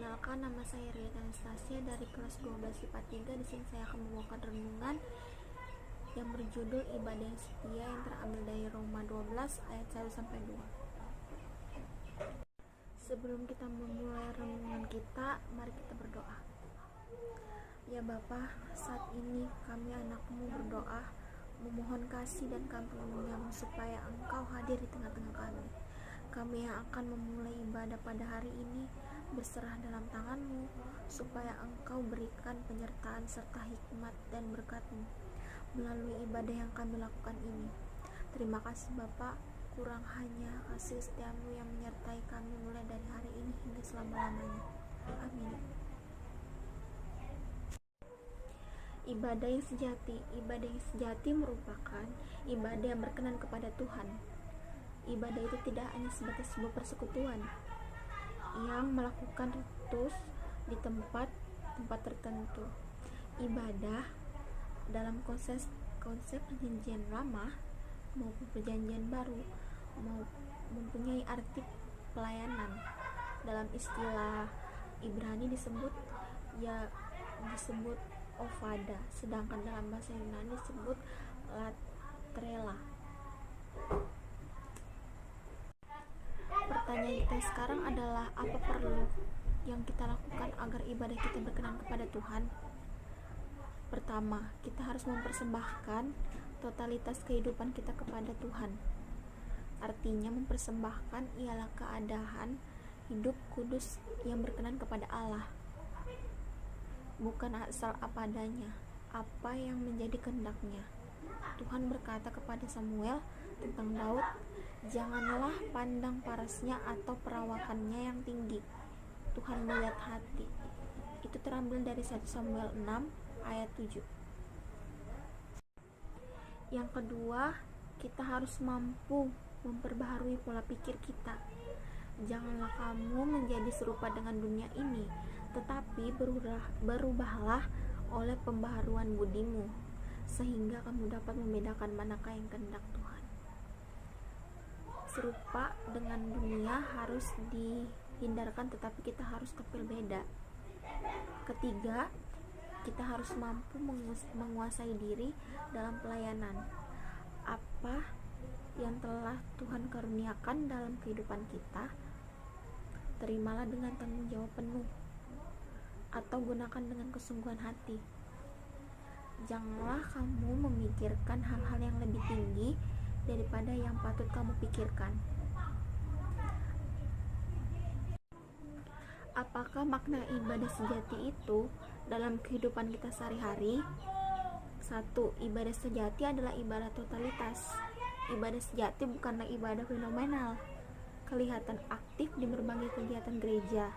Perkenalkan, nama saya Ria Anastasia dari kelas 12 IPA 3. Di sini saya akan membawakan renungan yang berjudul Ibadah yang Setia, yang terambil dari Roma 12 ayat 1 sampai 2. Sebelum kita memulai renungan kita, mari kita berdoa. Ya Bapa, saat ini kami anakmu berdoa, memohon kasih dan karunia-Mu supaya Engkau hadir di tengah-tengah kami. Kami yang akan memulai ibadah pada hari ini berserah dalam tangan-Mu, supaya Engkau berikan penyertaan serta hikmat dan berkat-Mu melalui ibadah yang kami lakukan ini. Terima kasih Bapa, kurang hanya kasih setia-Mu yang menyertai kami mulai dari hari ini hingga selama-lamanya. Amin. Ibadah yang sejati merupakan ibadah yang berkenan kepada Tuhan. Ibadah itu tidak hanya sebatas sebuah persekutuan yang melakukan ritus di tempat tertentu. Ibadah dalam konsep perjanjian lama maupun perjanjian baru mempunyai arti pelayanan. Dalam istilah Ibrani disebut ovada, sedangkan dalam bahasa Yunani disebut latrella. Pertanyaan kita sekarang adalah, apa perlu yang kita lakukan agar ibadah kita berkenan kepada Tuhan? Pertama, kita harus mempersembahkan totalitas kehidupan kita kepada Tuhan. Artinya mempersembahkan ialah keadaan hidup kudus yang berkenan kepada Allah, bukan asal apa adanya, apa yang menjadi kehendak-Nya. Tuhan berkata kepada Samuel tentang Daud, janganlah pandang parasnya atau perawakannya yang tinggi, Tuhan melihat hati. Itu terambil dari 1 Samuel 6 ayat 7. Yang kedua, kita harus mampu memperbaharui pola pikir kita. Janganlah kamu menjadi serupa dengan dunia ini, tetapi berubahlah oleh pembaharuan budimu, sehingga kamu dapat membedakan manakah yang kehendak Tuhan. Serupa dengan dunia harus dihindarkan, tetapi kita harus tampil beda. Ketiga, kita harus mampu menguasai diri dalam pelayanan. Apa yang telah Tuhan karuniakan dalam kehidupan kita, terimalah dengan tanggung jawab penuh, atau gunakan dengan kesungguhan hati. Janganlah kamu memikirkan hal-hal yang lebih tinggi daripada yang patut kamu pikirkan. Apakah makna ibadah sejati itu dalam kehidupan kita sehari-hari? 1. Ibadah sejati adalah ibadah totalitas. Ibadah sejati bukanlah ibadah fenomenal, kelihatan aktif di berbagai kegiatan gereja.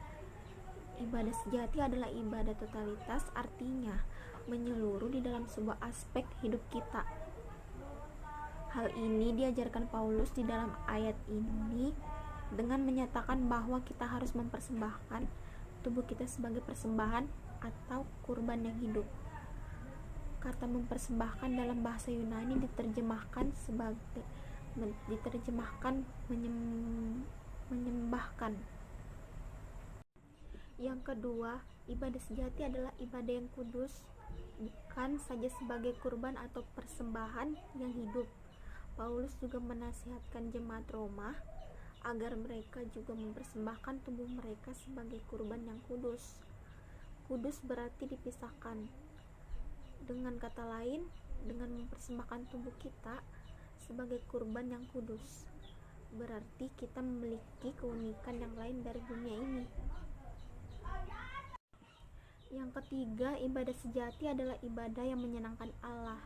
Ibadah sejati adalah ibadah totalitas, artinya menyeluruh di dalam sebuah aspek hidup kita. Hal ini diajarkan Paulus di dalam ayat ini dengan menyatakan bahwa kita harus mempersembahkan tubuh kita sebagai persembahan atau kurban yang hidup. Kata mempersembahkan dalam bahasa Yunani diterjemahkan menyembahkan. Yang kedua, ibadah sejati adalah ibadah yang kudus, bukan saja sebagai kurban atau persembahan yang hidup. Paulus juga menasihatkan jemaat Roma agar mereka juga mempersembahkan tubuh mereka sebagai kurban yang kudus. Kudus berarti dipisahkan. Dengan kata lain, dengan mempersembahkan tubuh kita sebagai kurban yang kudus, berarti kita memiliki keunikan yang lain dari dunia ini. Yang ketiga, ibadah sejati adalah ibadah yang menyenangkan Allah,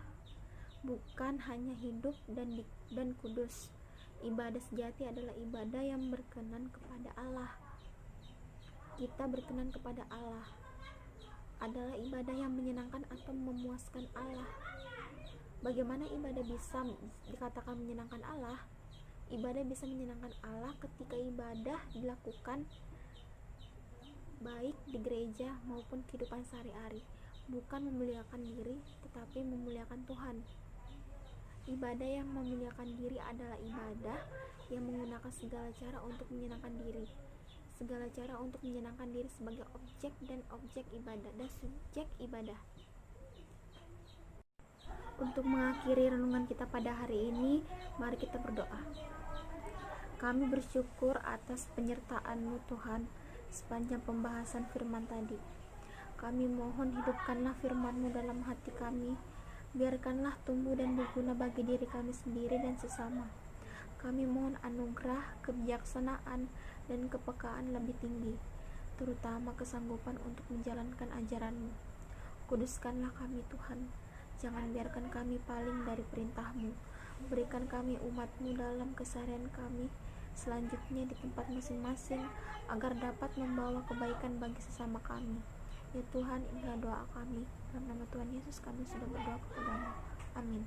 bukan hanya hidup dan kudus. Ibadah sejati adalah ibadah yang berkenan kepada Allah. Kita berkenan kepada Allah adalah ibadah yang menyenangkan atau memuaskan Allah. Bagaimana ibadah bisa dikatakan menyenangkan Allah? Ibadah bisa menyenangkan Allah ketika ibadah dilakukan baik di gereja maupun kehidupan sehari-hari, bukan memuliakan diri tetapi memuliakan Tuhan. Ibadah yang memuliakan diri adalah ibadah yang menggunakan segala cara untuk menyenangkan diri, segala cara untuk menyenangkan diri sebagai objek dan subjek ibadah. Untuk mengakhiri renungan kita pada hari ini, mari kita berdoa. Kami bersyukur atas penyertaan-Mu Tuhan sepanjang pembahasan firman tadi. Kami mohon hidupkanlah firman-Mu dalam hati kami, biarkanlah tumbuh dan berguna bagi diri kami sendiri dan sesama. Kami mohon anugerah, kebijaksanaan, dan kepekaan lebih tinggi, terutama kesanggupan untuk menjalankan ajaran-Mu. Kuduskanlah kami Tuhan, jangan biarkan kami paling dari perintah-Mu. Berikan kami umat-Mu dalam keseharian kami selanjutnya di tempat masing-masing, agar dapat membawa kebaikan bagi sesama kami. Ya Tuhan, inilah doa kami. Dalam nama Tuhan Yesus kami sudah berdoa kepada-Mu. Amin.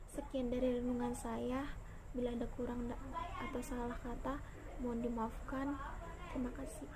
Sekian dari renungan saya. Bila ada kurang atau salah kata, mohon dimaafkan. Terima kasih.